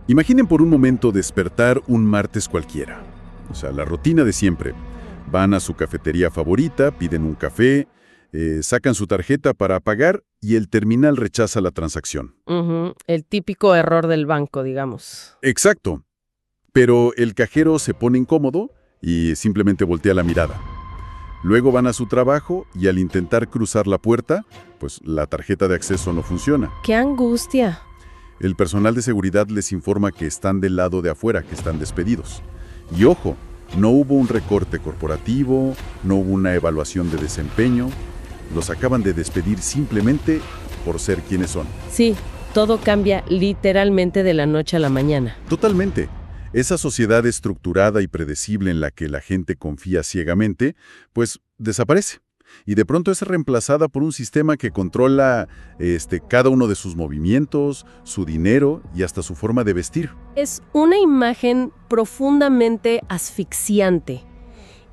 Imaginen por un momento despertar un martes cualquiera. O sea, la rutina de siempre. Van a su cafetería favorita, piden un café, sacan su tarjeta para pagar y el terminal rechaza la transacción. El típico error del banco, digamos. Exacto. Pero el cajero se pone incómodo y simplemente voltea la mirada. Luego van a su trabajo y al intentar cruzar la puerta, pues la tarjeta de acceso no funciona. ¡Qué angustia! El personal de seguridad les informa que están del lado de afuera, que están despedidos. Y ojo, no hubo un recorte corporativo, no hubo una evaluación de desempeño. Los acaban de despedir simplemente por ser quienes son. Sí, todo cambia literalmente de la noche a la mañana. Totalmente. Esa sociedad estructurada y predecible en la que la gente confía ciegamente, pues desaparece. Y de pronto es reemplazada por un sistema que controla cada uno de sus movimientos, su dinero y hasta su forma de vestir. Es una imagen profundamente asfixiante.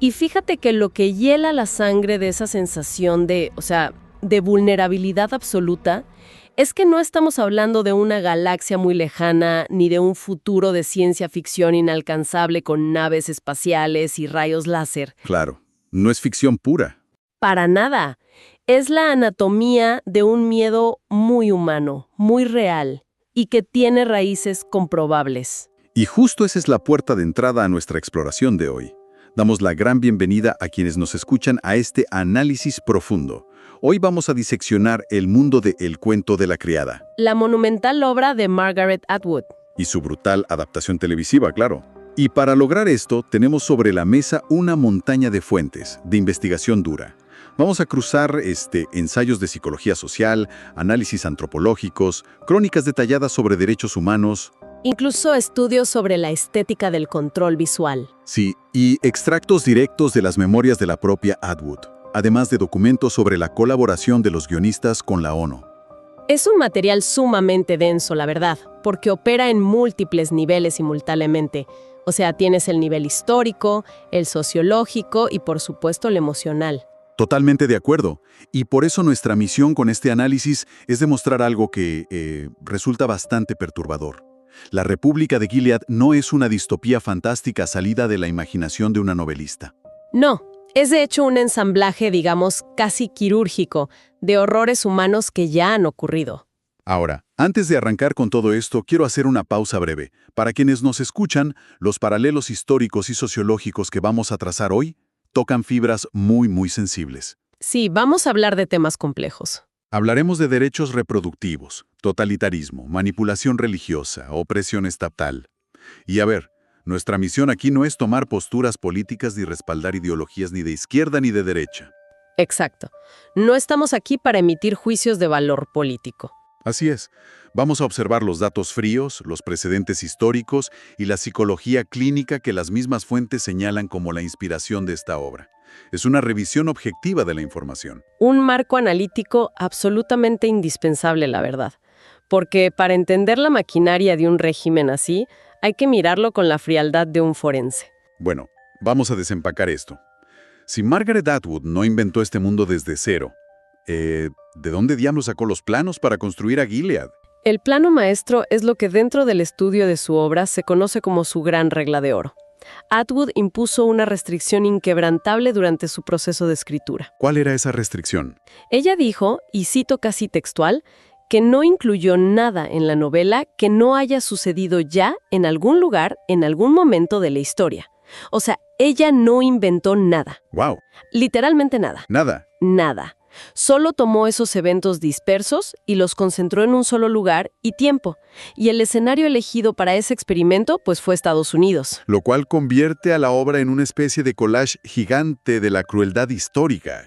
Y fíjate que lo que hiela la sangre de esa sensación de vulnerabilidad absoluta, es que no estamos hablando de una galaxia muy lejana ni de un futuro de ciencia ficción inalcanzable con naves espaciales y rayos láser. Claro, no es ficción pura. Para nada. Es la anatomía de un miedo muy humano, muy real, y que tiene raíces comprobables. Y justo esa es la puerta de entrada a nuestra exploración de hoy. Damos la gran bienvenida a quienes nos escuchan a este análisis profundo. Hoy vamos a diseccionar el mundo de El cuento de la criada. La monumental obra de Margaret Atwood. Y su brutal adaptación televisiva, claro. Y para lograr esto, tenemos sobre la mesa una montaña de fuentes, de investigación dura. Vamos a cruzar ensayos de psicología social, análisis antropológicos, crónicas detalladas sobre derechos humanos. Incluso estudios sobre la estética del control visual. Sí, y extractos directos de las memorias de la propia Atwood, además de documentos sobre la colaboración de los guionistas con la ONU. Es un material sumamente denso, la verdad, porque opera en múltiples niveles simultáneamente. O sea, tienes el nivel histórico, el sociológico y, por supuesto, el emocional. Totalmente de acuerdo. Y por eso nuestra misión con este análisis es demostrar algo que resulta bastante perturbador. La República de Gilead no es una distopía fantástica salida de la imaginación de una novelista. No, es de hecho un ensamblaje, digamos, casi quirúrgico, de horrores humanos que ya han ocurrido. Ahora, antes de arrancar con todo esto, quiero hacer una pausa breve. Para quienes nos escuchan, los paralelos históricos y sociológicos que vamos a trazar hoy tocan fibras muy sensibles. Sí, vamos a hablar de temas complejos. Hablaremos de derechos reproductivos, totalitarismo, manipulación religiosa, opresión estatal. Y a ver, nuestra misión aquí no es tomar posturas políticas ni respaldar ideologías ni de izquierda ni de derecha. Exacto. No estamos aquí para emitir juicios de valor político. Así es. Vamos a observar los datos fríos, los precedentes históricos y la psicología clínica que las mismas fuentes señalan como la inspiración de esta obra. Es una revisión objetiva de la información. Un marco analítico absolutamente indispensable, la verdad. Porque para entender la maquinaria de un régimen así, hay que mirarlo con la frialdad de un forense. Bueno, vamos a desempacar esto. Si Margaret Atwood no inventó este mundo desde cero, ¿de dónde diablos sacó los planos para construir a Gilead? El plano maestro es lo que dentro del estudio de su obra se conoce como su gran regla de oro. Atwood impuso una restricción inquebrantable durante su proceso de escritura. ¿Cuál era esa restricción? Ella dijo, y cito casi textual, que no incluyó nada en la novela que no haya sucedido ya en algún lugar, en algún momento de la historia. O sea, ella no inventó nada. ¡Wow! Literalmente nada. Nada. Nada. Solo tomó esos eventos dispersos y los concentró en un solo lugar y tiempo. Y el escenario elegido para ese experimento, pues fue Estados Unidos. Lo cual convierte a la obra en una especie de collage gigante de la crueldad histórica.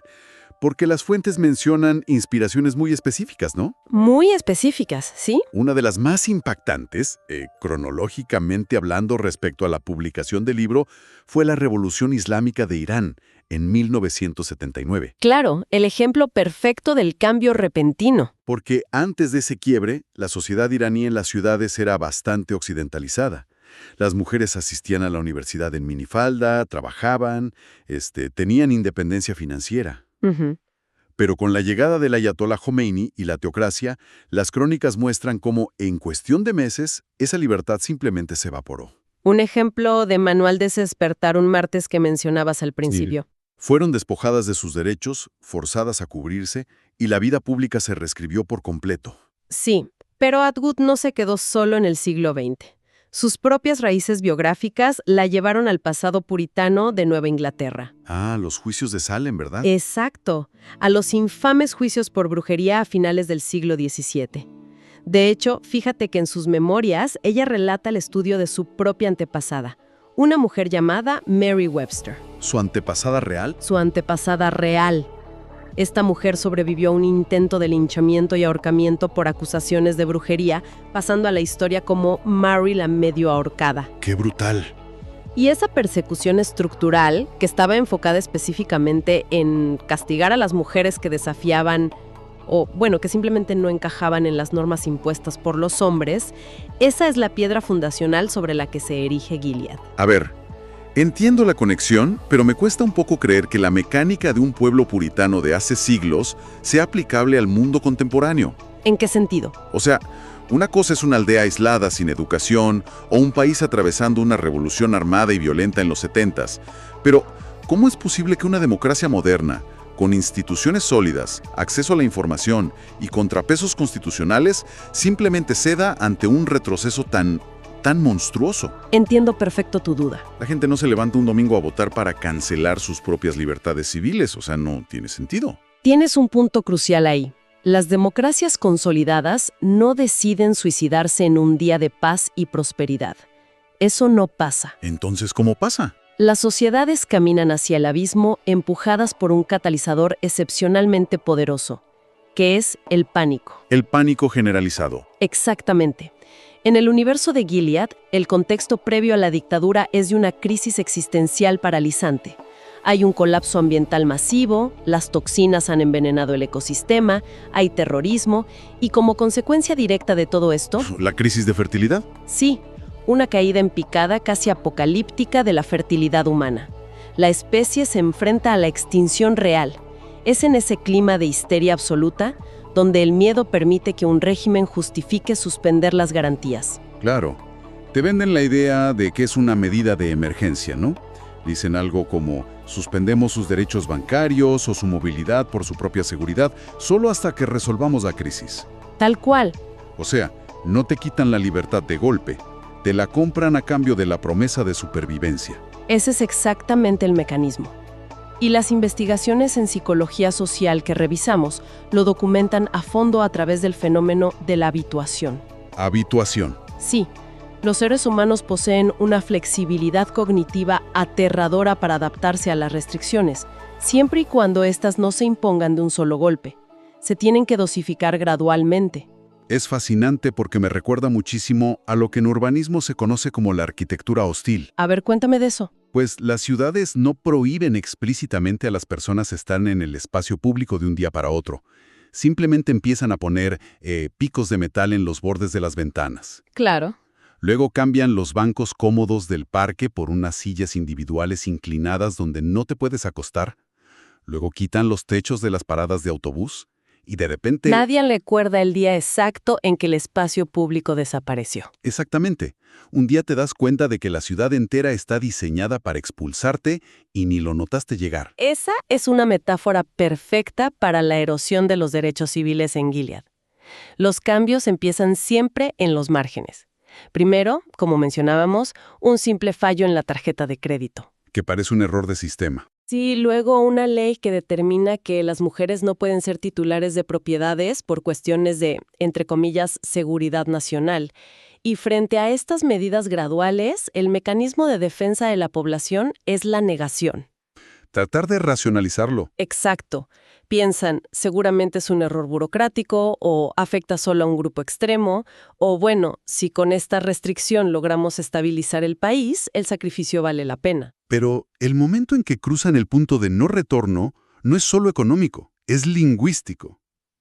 Porque las fuentes mencionan inspiraciones muy específicas, ¿no? Muy específicas, ¿sí? Una de las más impactantes, cronológicamente hablando respecto a la publicación del libro, fue la Revolución Islámica de Irán, en 1979. Claro, el ejemplo perfecto del cambio repentino. Porque antes de ese quiebre, la sociedad iraní en las ciudades era bastante occidentalizada. Las mujeres asistían a la universidad en minifalda, trabajaban, tenían independencia financiera. Pero con la llegada del ayatolá Jomeini y la teocracia, las crónicas muestran cómo, en cuestión de meses, esa libertad simplemente se evaporó. Un ejemplo de manual de ese despertar un martes que mencionabas al Sí. principio. Fueron despojadas de sus derechos, forzadas a cubrirse, y la vida pública se reescribió por completo. Sí, pero Atwood no se quedó solo en el siglo XX. Sus propias raíces biográficas la llevaron al pasado puritano de Nueva Inglaterra. Ah, los juicios de Salem, ¿verdad? Exacto, a los infames juicios por brujería a finales del siglo XVII. De hecho, fíjate que en sus memorias ella relata el estudio de su propia antepasada, una mujer llamada Mary Webster. ¿Su antepasada real? Su antepasada real. Esta mujer sobrevivió a un intento de linchamiento y ahorcamiento por acusaciones de brujería, pasando a la historia como Mary la medio ahorcada. ¡Qué brutal! Y esa persecución estructural, que estaba enfocada específicamente en castigar a las mujeres que desafiaban o, bueno, que simplemente no encajaban en las normas impuestas por los hombres, esa es la piedra fundacional sobre la que se erige Gilead. A ver, entiendo la conexión, pero me cuesta un poco creer que la mecánica de un pueblo puritano de hace siglos sea aplicable al mundo contemporáneo. ¿En qué sentido? O sea, una cosa es una aldea aislada sin educación o un país atravesando una revolución armada y violenta en los 70s. Pero, ¿cómo es posible que una democracia moderna, con instituciones sólidas, acceso a la información y contrapesos constitucionales, simplemente ceda ante un retroceso tan monstruoso? Entiendo perfecto tu duda. La gente no se levanta un domingo a votar para cancelar sus propias libertades civiles, o sea, no tiene sentido. Tienes un punto crucial ahí. Las democracias consolidadas no deciden suicidarse en un día de paz y prosperidad. Eso no pasa. Entonces, ¿cómo pasa? Las sociedades caminan hacia el abismo empujadas por un catalizador excepcionalmente poderoso, que es el pánico. El pánico generalizado. Exactamente. En el universo de Gilead, el contexto previo a la dictadura es de una crisis existencial paralizante. Hay un colapso ambiental masivo, las toxinas han envenenado el ecosistema, hay terrorismo y como consecuencia directa de todo esto, ¿La crisis de fertilidad? sí, una caída en picada casi apocalíptica de la fertilidad humana. La especie se enfrenta a la extinción real. Es en ese clima de histeria absoluta donde el miedo permite que un régimen justifique suspender las garantías. Claro. Te venden la idea de que es una medida de emergencia, ¿no? Dicen algo como, suspendemos sus derechos bancarios o su movilidad por su propia seguridad, solo hasta que resolvamos la crisis. Tal cual. O sea, no te quitan la libertad de golpe, te la compran a cambio de la promesa de supervivencia. Ese es exactamente el mecanismo. Y las investigaciones en psicología social que revisamos lo documentan a fondo a través del fenómeno de la habituación. Habituación. Sí, los seres humanos poseen una flexibilidad cognitiva aterradora para adaptarse a las restricciones, siempre y cuando éstas no se impongan de un solo golpe. Se tienen que dosificar gradualmente. Es fascinante porque me recuerda muchísimo a lo que en urbanismo se conoce como la arquitectura hostil. A ver, cuéntame de eso. Pues las ciudades no prohíben explícitamente a las personas estar en el espacio público de un día para otro. Simplemente empiezan a poner picos de metal en los bordes de las ventanas. Claro. Luego cambian los bancos cómodos del parque por unas sillas individuales inclinadas donde no te puedes acostar. Luego quitan los techos de las paradas de autobús y de repente... Nadie recuerda el día exacto en que el espacio público desapareció. Exactamente. Un día te das cuenta de que la ciudad entera está diseñada para expulsarte y ni lo notaste llegar. Esa es una metáfora perfecta para la erosión de los derechos civiles en Gilead. Los cambios empiezan siempre en los márgenes. Primero, como mencionábamos, un simple fallo en la tarjeta de crédito. Que parece un error de sistema. Sí, luego una ley que determina que las mujeres no pueden ser titulares de propiedades por cuestiones de, entre comillas, seguridad nacional. Y frente a estas medidas graduales, el mecanismo de defensa de la población es la negación. Tratar de racionalizarlo. Exacto. Piensan, seguramente es un error burocrático o afecta solo a un grupo extremo, o bueno, si con esta restricción logramos estabilizar el país, el sacrificio vale la pena. Pero el momento en que cruzan el punto de no retorno no es solo económico, es lingüístico.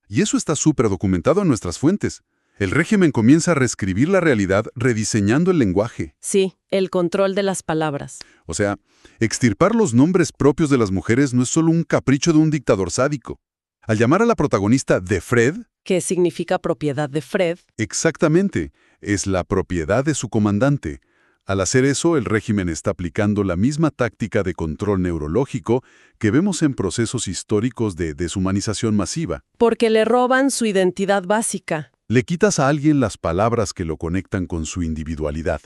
Y eso está súper documentado en nuestras fuentes. El régimen comienza a reescribir la realidad rediseñando el lenguaje. Sí, el control de las palabras. O sea, extirpar los nombres propios de las mujeres no es solo un capricho de un dictador sádico. Al llamar a la protagonista de Fred, que significa propiedad de Fred, exactamente, es la propiedad de su comandante. Al hacer eso, el régimen está aplicando la misma táctica de control neurológico que vemos en procesos históricos de deshumanización masiva. porque le roban su identidad básica. Le quitas a alguien las palabras que lo conectan con su individualidad,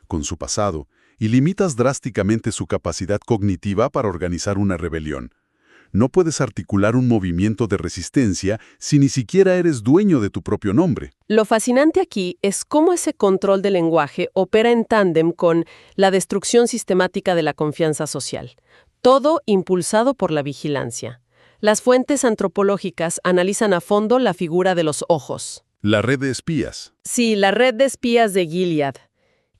con su pasado, y limitas drásticamente su capacidad cognitiva para organizar una rebelión. No puedes articular un movimiento de resistencia si ni siquiera eres dueño de tu propio nombre. Lo fascinante aquí es cómo ese control del lenguaje opera en tándem con la destrucción sistemática de la confianza social. Todo impulsado por la vigilancia. Las fuentes antropológicas analizan a fondo la figura de los ojos. La red de espías. Sí, la red de espías de Gilead.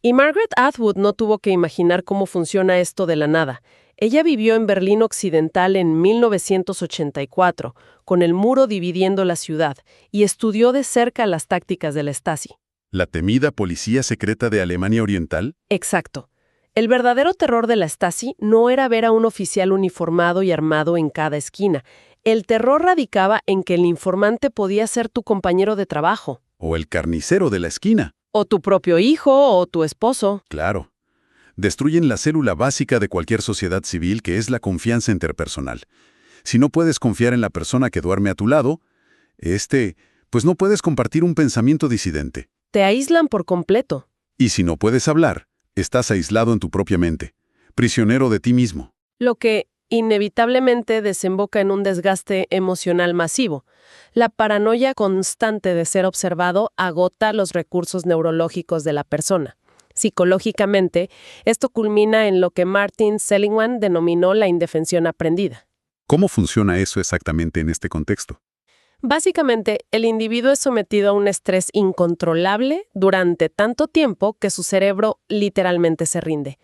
Y Margaret Atwood no tuvo que imaginar cómo funciona esto de la nada. Ella vivió en Berlín Occidental en 1984, con el muro dividiendo la ciudad, y estudió de cerca las tácticas de la Stasi. ¿La temida policía secreta de Alemania Oriental? Exacto. El verdadero terror de la Stasi no era ver a un oficial uniformado y armado en cada esquina. El terror radicaba en que el informante podía ser tu compañero de trabajo. ¿O el carnicero de la esquina? O tu propio hijo o tu esposo. Claro. Destruyen la célula básica de cualquier sociedad civil, que es la confianza interpersonal. Si no puedes confiar en la persona que duerme a tu lado, pues no puedes compartir un pensamiento disidente. Te aíslan por completo. Y si no puedes hablar, estás aislado en tu propia mente, prisionero de ti mismo. Lo que inevitablemente desemboca en un desgaste emocional masivo. La paranoia constante de ser observado agota los recursos neurológicos de la persona. Psicológicamente, esto culmina en lo que Martin Seligman denominó la indefensión aprendida. ¿Cómo funciona eso exactamente en este contexto? Básicamente, el individuo es sometido a un estrés incontrolable durante tanto tiempo que su cerebro literalmente se rinde.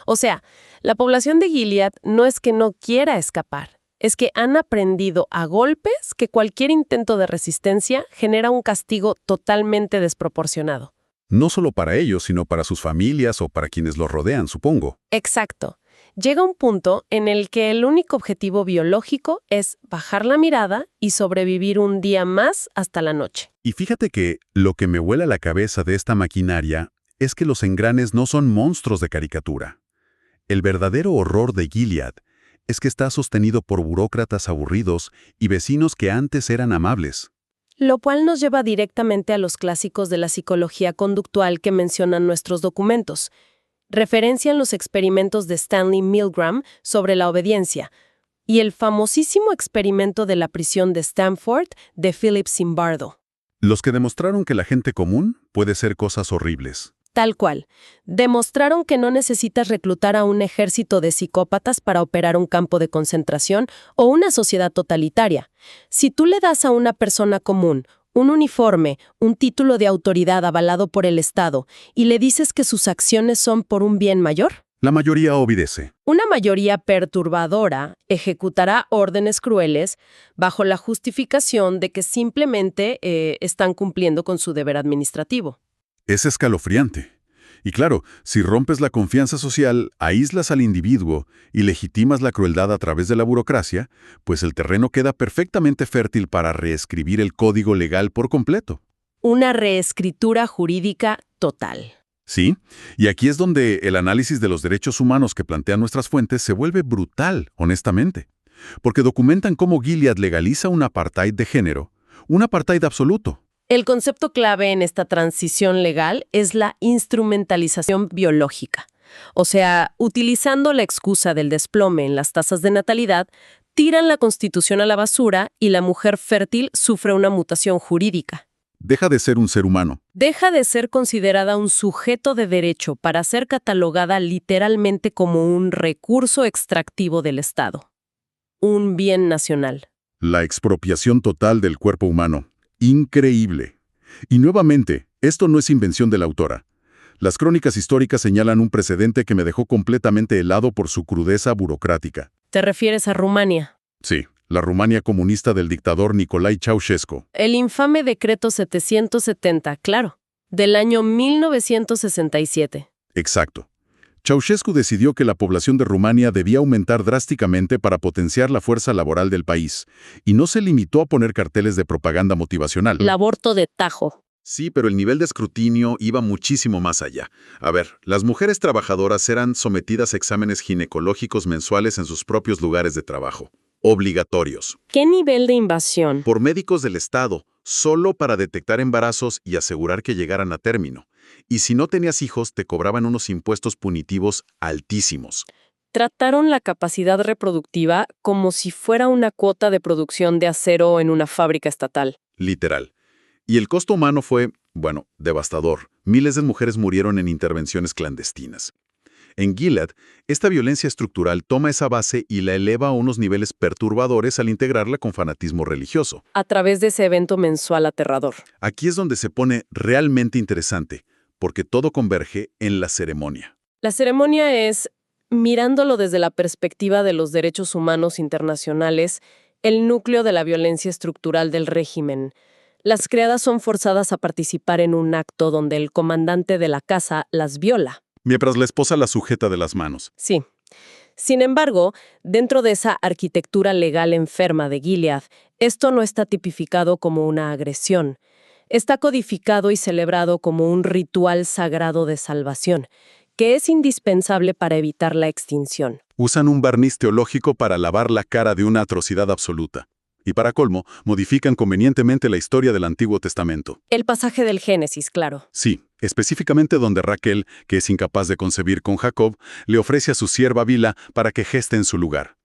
O sea, la población de Gilead no es que no quiera escapar, es que han aprendido a golpes que cualquier intento de resistencia genera un castigo totalmente desproporcionado. No solo para ellos, sino para sus familias o para quienes los rodean, supongo. Exacto. Llega un punto en el que el único objetivo biológico es bajar la mirada y sobrevivir un día más hasta la noche. Y fíjate que lo que me vuela la cabeza de esta maquinaria es que los engranes no son monstruos de caricatura. El verdadero horror de Gilead es que está sostenido por burócratas aburridos y vecinos que antes eran amables. Lo cual nos lleva directamente a los clásicos de la psicología conductual que mencionan nuestros documentos. Referencian los experimentos de Stanley Milgram sobre la obediencia y el famosísimo experimento de la prisión de Stanford de Philip Zimbardo. Los que demostraron que la gente común puede hacer cosas horribles. Tal cual. Demostraron que no necesitas reclutar a un ejército de psicópatas para operar un campo de concentración o una sociedad totalitaria. Si tú le das a una persona común un uniforme, un título de autoridad avalado por el Estado, y le dices que sus acciones son por un bien mayor, La mayoría obedece. una mayoría perturbadora ejecutará órdenes crueles bajo la justificación de que simplemente están cumpliendo con su deber administrativo. Es escalofriante. Y claro, si rompes la confianza social, aíslas al individuo y legitimas la crueldad a través de la burocracia, pues el terreno queda perfectamente fértil para reescribir el código legal por completo. Una reescritura jurídica total. ¿Sí? Y aquí es donde el análisis de los derechos humanos que plantean nuestras fuentes se vuelve brutal, honestamente. Porque documentan cómo Gilead legaliza un apartheid de género, un apartheid absoluto. El concepto clave en esta transición legal es la instrumentalización biológica. O sea, utilizando la excusa del desplome en las tasas de natalidad, tiran la Constitución a la basura y la mujer fértil sufre una mutación jurídica. Deja de ser un ser humano. Deja de ser considerada un sujeto de derecho para ser catalogada literalmente como un recurso extractivo del Estado. Un bien nacional. La expropiación total del cuerpo humano. Increíble. Y nuevamente, esto no es invención de la autora. Las crónicas históricas señalan un precedente que me dejó completamente helado por su crudeza burocrática. ¿Te refieres a Rumania? Sí, la Rumania comunista del dictador Nicolae Ceausescu. El infame decreto 770, claro, del año 1967. Exacto. Ceausescu decidió que la población de Rumania debía aumentar drásticamente para potenciar la fuerza laboral del país, y no se limitó a poner carteles de propaganda motivacional. El aborto de tajo. Sí, pero el nivel de escrutinio iba muchísimo más allá. A ver, las mujeres trabajadoras eran sometidas a exámenes ginecológicos mensuales en sus propios lugares de trabajo, obligatorios, ¿Qué nivel de invasión? por médicos del Estado, solo para detectar embarazos y asegurar que llegaran a término. Y si no tenías hijos, te cobraban unos impuestos punitivos altísimos. Trataron la capacidad reproductiva como si fuera una cuota de producción de acero en una fábrica estatal. Literal. Y el costo humano fue, bueno, devastador. Miles de mujeres murieron en intervenciones clandestinas. En Gilead, esta violencia estructural toma esa base y la eleva a unos niveles perturbadores al integrarla con fanatismo religioso. A través de ese evento mensual aterrador. Aquí es donde se pone realmente interesante, porque todo converge en la ceremonia. La ceremonia es, mirándolo desde la perspectiva de los derechos humanos internacionales, el núcleo de la violencia estructural del régimen. Las criadas son forzadas a participar en un acto donde el comandante de la casa las viola. Mientras la esposa la sujeta de las manos. Sí. Sin embargo, dentro de esa arquitectura legal enferma de Gilead, esto no está tipificado como una agresión. Está codificado y celebrado como un ritual sagrado de salvación, que es indispensable para evitar la extinción. Usan un barniz teológico para lavar la cara de una atrocidad absoluta. Y para colmo, modifican convenientemente la historia del Antiguo Testamento. El pasaje del Génesis, claro. Sí, específicamente donde Raquel, que es incapaz de concebir con Jacob, le ofrece a su sierva Bila para que geste en su lugar.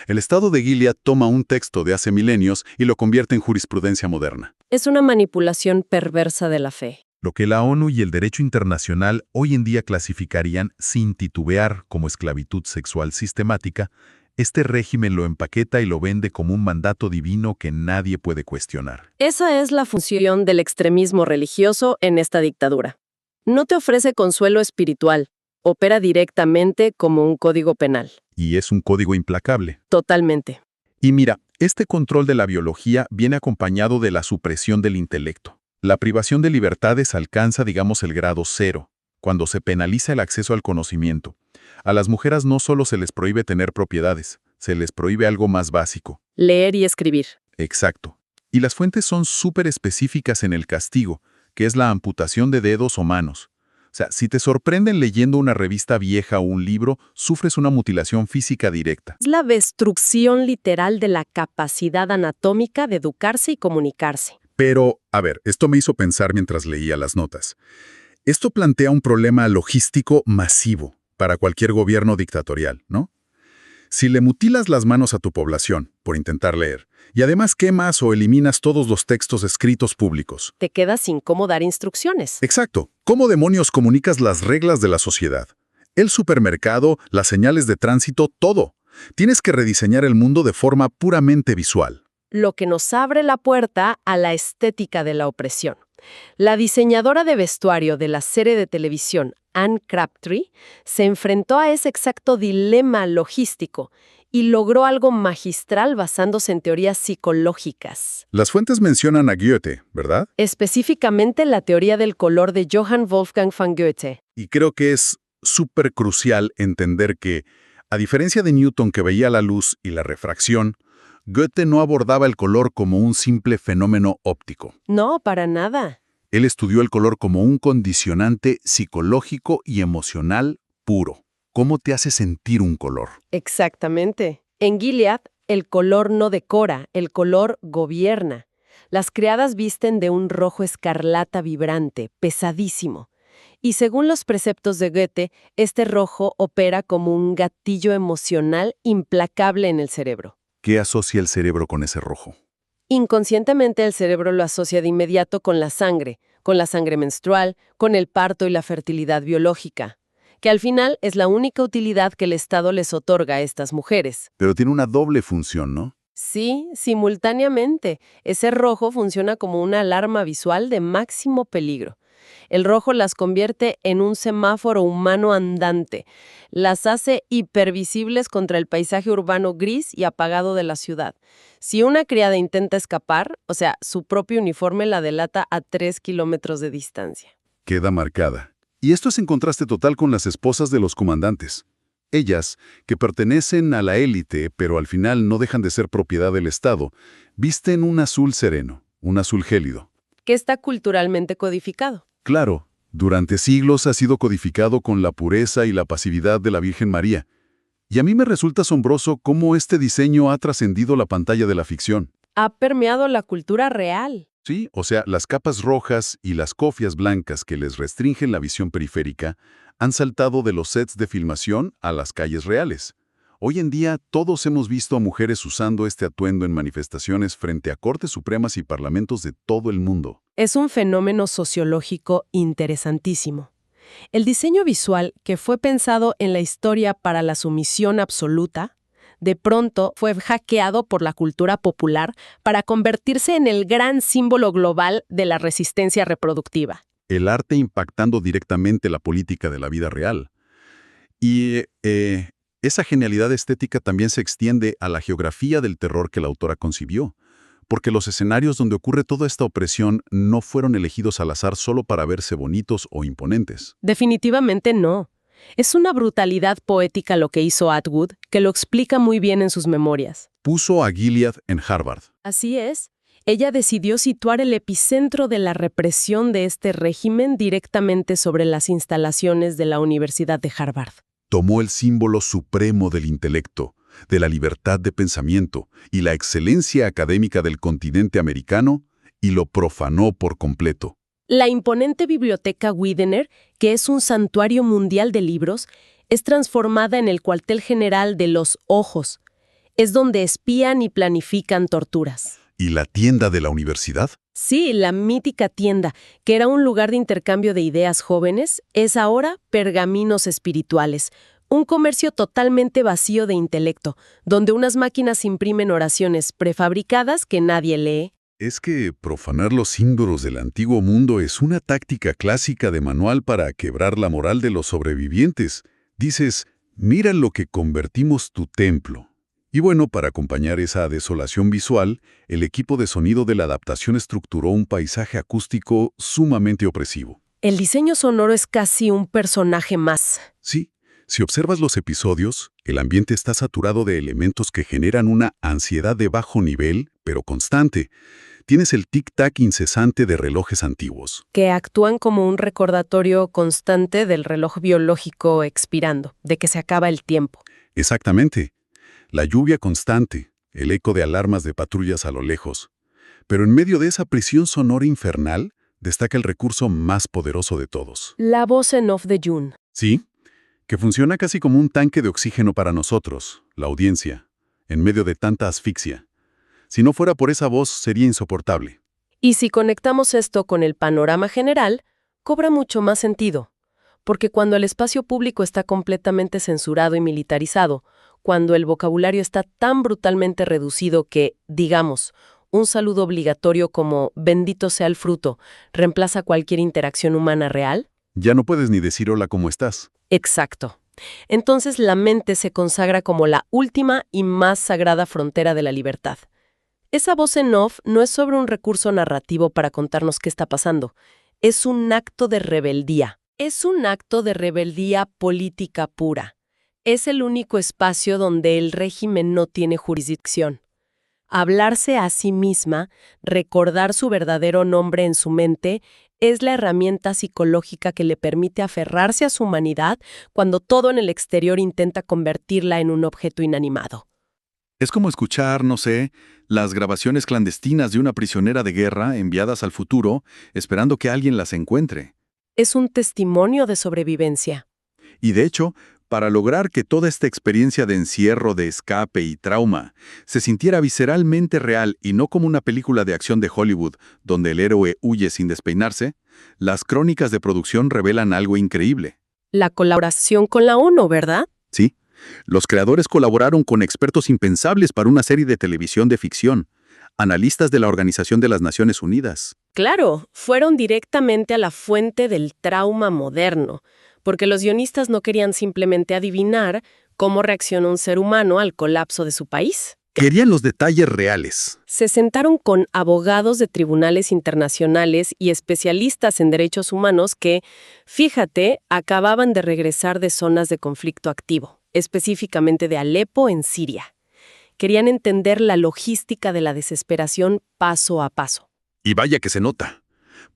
El Estado de Gilead toma un texto de hace milenios y lo convierte en jurisprudencia moderna. Es una manipulación perversa de la fe. Lo que la ONU y el derecho internacional hoy en día clasificarían sin titubear como esclavitud sexual sistemática, este régimen lo empaqueta y lo vende como un mandato divino que nadie puede cuestionar. Esa es la función del extremismo religioso en esta dictadura. No te ofrece consuelo espiritual, opera directamente como un código penal. Y es un código implacable. Totalmente. Y mira, este control de la biología viene acompañado de la supresión del intelecto. La privación de libertades alcanza, digamos, el grado 0, cuando se penaliza el acceso al conocimiento. A las mujeres no solo se les prohíbe tener propiedades, se les prohíbe algo más básico. Leer y escribir. Exacto. Y las fuentes son súper específicas en el castigo, que es la amputación de dedos o manos. O sea, si te sorprenden leyendo una revista vieja o un libro, sufres una mutilación física directa. Es la destrucción literal de la capacidad anatómica de educarse y comunicarse. Pero, a ver, esto me hizo pensar mientras leía las notas. Esto plantea un problema logístico masivo para cualquier gobierno dictatorial, ¿no? Si le mutilas las manos a tu población por intentar leer, y además quemas o eliminas todos los textos escritos públicos. Te quedas sin cómo dar instrucciones. Exacto. ¿Cómo demonios comunicas las reglas de la sociedad? El supermercado, las señales de tránsito, todo. Tienes que rediseñar el mundo de forma puramente visual. Lo que nos abre la puerta a la estética de la opresión. La diseñadora de vestuario de la serie de televisión Anne Crabtree se enfrentó a ese exacto dilema logístico y logró algo magistral basándose en teorías psicológicas. Las fuentes mencionan a Goethe, ¿verdad? Específicamente la teoría del color de Johann Wolfgang von Goethe. Y creo que es súper crucial entender que, a diferencia de Newton que veía la luz y la refracción, Goethe no abordaba el color como un simple fenómeno óptico. No, para nada. Él estudió el color como un condicionante psicológico y emocional puro. ¿Cómo te hace sentir un color? Exactamente. En Gilead, el color no decora, el color gobierna. Las criadas visten de un rojo escarlata vibrante, pesadísimo. Y según los preceptos de Goethe, este rojo opera como un gatillo emocional implacable en el cerebro. ¿Qué asocia el cerebro con ese rojo? Inconscientemente el cerebro lo asocia de inmediato con la sangre menstrual, con el parto y la fertilidad biológica, que al final es la única utilidad que el Estado les otorga a estas mujeres. Pero tiene una doble función, ¿no? Sí, simultáneamente. Ese rojo funciona como una alarma visual de máximo peligro. El rojo las convierte en un semáforo humano andante. Las hace hipervisibles contra el paisaje urbano gris y apagado de la ciudad. Si una criada intenta escapar, o sea, su propio uniforme la delata a 3 kilómetros de distancia. Queda marcada. Y esto es en contraste total con las esposas de los comandantes. Ellas, que pertenecen a la élite, pero al final no dejan de ser propiedad del Estado, visten un azul sereno, un azul gélido. Que está culturalmente codificado. Claro, durante siglos ha sido codificado con la pureza y la pasividad de la Virgen María. Y a mí me resulta asombroso cómo este diseño ha trascendido la pantalla de la ficción. Ha permeado la cultura real. Sí, o sea, las capas rojas y las cofias blancas que les restringen la visión periférica han saltado de los sets de filmación a las calles reales. Hoy en día todos hemos visto a mujeres usando este atuendo en manifestaciones frente a cortes supremas y parlamentos de todo el mundo. Es un fenómeno sociológico interesantísimo. El diseño visual, que fue pensado en la historia para la sumisión absoluta, de pronto fue hackeado por la cultura popular para convertirse en el gran símbolo global de la resistencia reproductiva. El arte impactando directamente la política de la vida real. Y esa genialidad estética también se extiende a la geografía del terror que la autora concibió, porque los escenarios donde ocurre toda esta opresión no fueron elegidos al azar solo para verse bonitos o imponentes. Definitivamente no. Es una brutalidad poética lo que hizo Atwood, que lo explica muy bien en sus memorias. Puso a Gilead en Harvard. Así es. Ella decidió situar el epicentro de la represión de este régimen directamente sobre las instalaciones de la Universidad de Harvard. Tomó el símbolo supremo del intelecto, de la libertad de pensamiento y la excelencia académica del continente americano y lo profanó por completo. La imponente biblioteca Widener, que es un santuario mundial de libros, es transformada en el cuartel general de los ojos. Es donde espían y planifican torturas. ¿Y la tienda de la universidad? Sí, la mítica tienda, que era un lugar de intercambio de ideas jóvenes, es ahora Pergaminos Espirituales, un comercio totalmente vacío de intelecto, donde unas máquinas imprimen oraciones prefabricadas que nadie lee. Es que profanar los símbolos del antiguo mundo es una táctica clásica de manual para quebrar la moral de los sobrevivientes. Dices, mira lo que convertimos tu templo. Y bueno, para acompañar esa desolación visual, el equipo de sonido de la adaptación estructuró un paisaje acústico sumamente opresivo. El diseño sonoro es casi un personaje más. Sí, si observas los episodios, el ambiente está saturado de elementos que generan una ansiedad de bajo nivel, pero constante. Tienes el tic-tac incesante de relojes antiguos. Que actúan como un recordatorio constante del reloj biológico expirando, de que se acaba el tiempo. Exactamente. La lluvia constante, el eco de alarmas de patrullas a lo lejos. Pero en medio de esa prisión sonora infernal, destaca el recurso más poderoso de todos. La voz en off de June. Sí, que funciona casi como un tanque de oxígeno para nosotros, la audiencia, en medio de tanta asfixia. Si no fuera por esa voz, sería insoportable. Y si conectamos esto con el panorama general, cobra mucho más sentido. Porque cuando el espacio público está completamente censurado y militarizado, cuando el vocabulario está tan brutalmente reducido que, digamos, un saludo obligatorio como «bendito sea el fruto» reemplaza cualquier interacción humana real. Ya no puedes ni decir hola, ¿cómo estás? Exacto. Entonces la mente se consagra como la última y más sagrada frontera de la libertad. Esa voz en off no es sobre un recurso narrativo para contarnos qué está pasando. Es un acto de rebeldía. Es un acto de rebeldía política pura. Es el único espacio donde el régimen no tiene jurisdicción. Hablarse a sí misma, recordar su verdadero nombre en su mente, es la herramienta psicológica que le permite aferrarse a su humanidad cuando todo en el exterior intenta convertirla en un objeto inanimado. Es como escuchar, no sé, las grabaciones clandestinas de una prisionera de guerra enviadas al futuro, esperando que alguien las encuentre. Es un testimonio de sobrevivencia. Y de hecho, para lograr que toda esta experiencia de encierro, de escape y trauma se sintiera visceralmente real y no como una película de acción de Hollywood donde el héroe huye sin despeinarse, las crónicas de producción revelan algo increíble. La colaboración con la ONU, ¿verdad? Sí. Los creadores colaboraron con expertos impensables para una serie de televisión de ficción, analistas de la Organización de las Naciones Unidas. Claro, fueron directamente a la fuente del trauma moderno, porque los guionistas no querían simplemente adivinar cómo reacciona un ser humano al colapso de su país. Querían los detalles reales. Se sentaron con abogados de tribunales internacionales y especialistas en derechos humanos que, fíjate, acababan de regresar de zonas de conflicto activo, específicamente de Alepo, en Siria. Querían entender la logística de la desesperación paso a paso. Y vaya que se nota.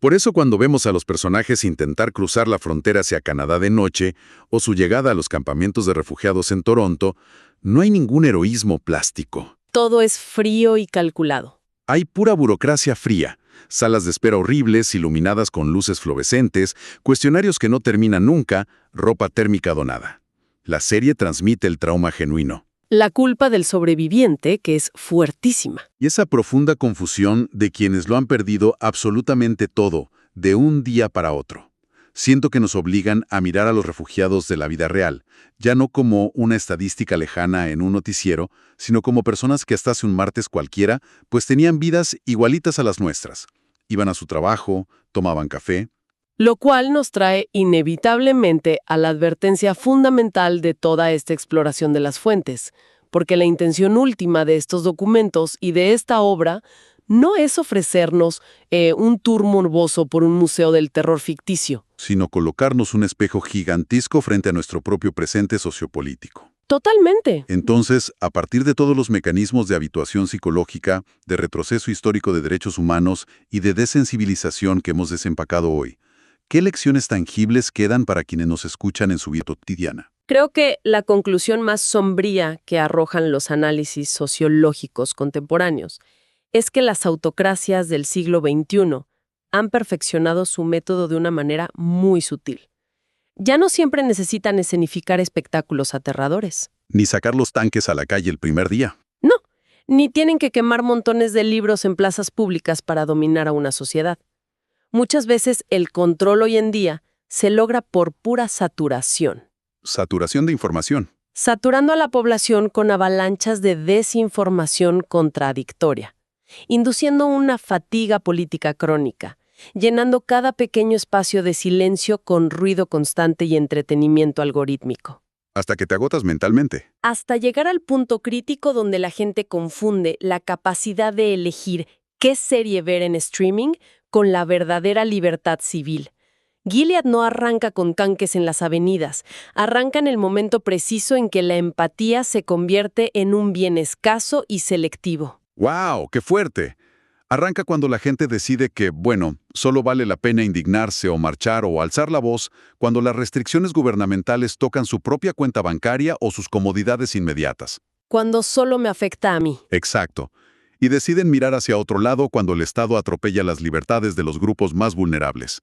Por eso cuando vemos a los personajes intentar cruzar la frontera hacia Canadá de noche o su llegada a los campamentos de refugiados en Toronto, no hay ningún heroísmo plástico. Todo es frío y calculado. Hay pura burocracia fría, salas de espera horribles iluminadas con luces fluorescentes, cuestionarios que no terminan nunca, ropa térmica donada. La serie transmite el trauma genuino. La culpa del sobreviviente, que es fuertísima. Y esa profunda confusión de quienes lo han perdido absolutamente todo, de un día para otro. Siento que nos obligan a mirar a los refugiados de la vida real, ya no como una estadística lejana en un noticiero, sino como personas que hasta hace un martes cualquiera, pues tenían vidas igualitas a las nuestras. Iban a su trabajo, tomaban café. Lo cual nos trae inevitablemente a la advertencia fundamental de toda esta exploración de las fuentes, porque la intención última de estos documentos y de esta obra no es ofrecernos un tour morboso por un museo del terror ficticio. Sino colocarnos un espejo gigantesco frente a nuestro propio presente sociopolítico. Totalmente. Entonces, a partir de todos los mecanismos de habituación psicológica, de retroceso histórico de derechos humanos y de desensibilización que hemos desempacado hoy, ¿qué lecciones tangibles quedan para quienes nos escuchan en su vida cotidiana? Creo que la conclusión más sombría que arrojan los análisis sociológicos contemporáneos es que las autocracias del siglo XXI han perfeccionado su método de una manera muy sutil. Ya no siempre necesitan escenificar espectáculos aterradores. Ni sacar los tanques a la calle el primer día. No, ni tienen que quemar montones de libros en plazas públicas para dominar a una sociedad. Muchas veces el control hoy en día se logra por pura saturación. Saturación de información. Saturando a la población con avalanchas de desinformación contradictoria, induciendo una fatiga política crónica, llenando cada pequeño espacio de silencio con ruido constante y entretenimiento algorítmico. Hasta que te agotas mentalmente. Hasta llegar al punto crítico donde la gente confunde la capacidad de elegir qué serie ver en streaming con la verdadera libertad civil. Gilead no arranca con tanques en las avenidas, arranca en el momento preciso en que la empatía se convierte en un bien escaso y selectivo. ¡Wow! ¡Qué fuerte! Arranca cuando la gente decide que, bueno, solo vale la pena indignarse o marchar o alzar la voz cuando las restricciones gubernamentales tocan su propia cuenta bancaria o sus comodidades inmediatas. Cuando solo me afecta a mí. Exacto. Y deciden mirar hacia otro lado cuando el Estado atropella las libertades de los grupos más vulnerables.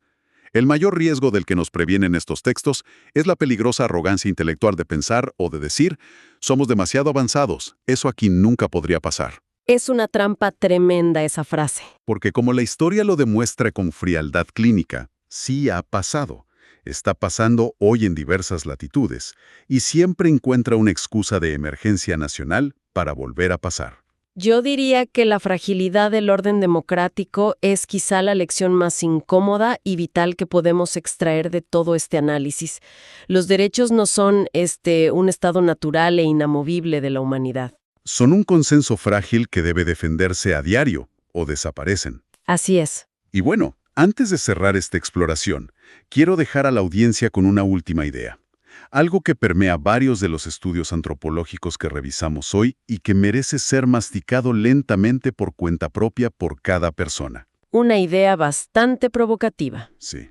El mayor riesgo del que nos previenen estos textos es la peligrosa arrogancia intelectual de pensar o de decir, somos demasiado avanzados, eso aquí nunca podría pasar. Es una trampa tremenda esa frase. Porque como la historia lo demuestra con frialdad clínica, sí ha pasado. Está pasando hoy en diversas latitudes y siempre encuentra una excusa de emergencia nacional para volver a pasar. Yo diría que la fragilidad del orden democrático es quizá la lección más incómoda y vital que podemos extraer de todo este análisis. Los derechos no son un estado natural e inamovible de la humanidad. Son un consenso frágil que debe defenderse a diario o desaparecen. Así es. Y bueno, antes de cerrar esta exploración, quiero dejar a la audiencia con una última idea. Algo que permea varios de los estudios antropológicos que revisamos hoy y que merece ser masticado lentamente por cuenta propia por cada persona. Una idea bastante provocativa. Sí.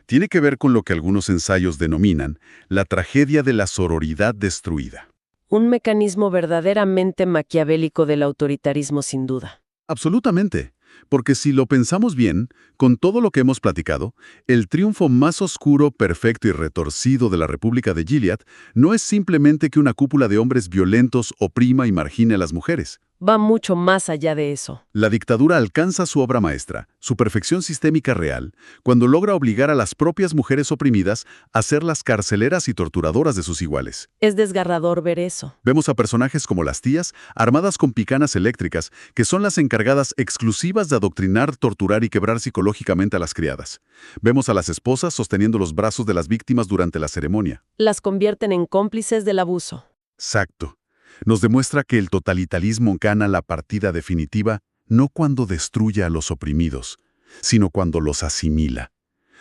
Tiene que ver con lo que algunos ensayos denominan la tragedia de la sororidad destruida. Un mecanismo verdaderamente maquiavélico del autoritarismo, sin duda. Absolutamente. Porque si lo pensamos bien, con todo lo que hemos platicado, el triunfo más oscuro, perfecto y retorcido de la República de Gilead no es simplemente que una cúpula de hombres violentos oprima y margine a las mujeres. Va mucho más allá de eso. La dictadura alcanza su obra maestra, su perfección sistémica real, cuando logra obligar a las propias mujeres oprimidas a ser las carceleras y torturadoras de sus iguales. Es desgarrador ver eso. Vemos a personajes como las tías, armadas con picanas eléctricas, que son las encargadas exclusivas de adoctrinar, torturar y quebrar psicológicamente a las criadas. Vemos a las esposas sosteniendo los brazos de las víctimas durante la ceremonia. Las convierten en cómplices del abuso. Exacto. Nos demuestra que el totalitarismo gana la partida definitiva no cuando destruye a los oprimidos, sino cuando los asimila,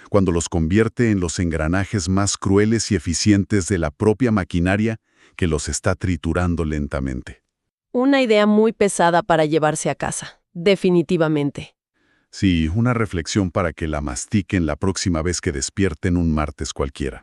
cuando los convierte en los engranajes más crueles y eficientes de la propia maquinaria que los está triturando lentamente. Una idea muy pesada para llevarse a casa, definitivamente. Sí, una reflexión para que la mastiquen la próxima vez que despierten un martes cualquiera.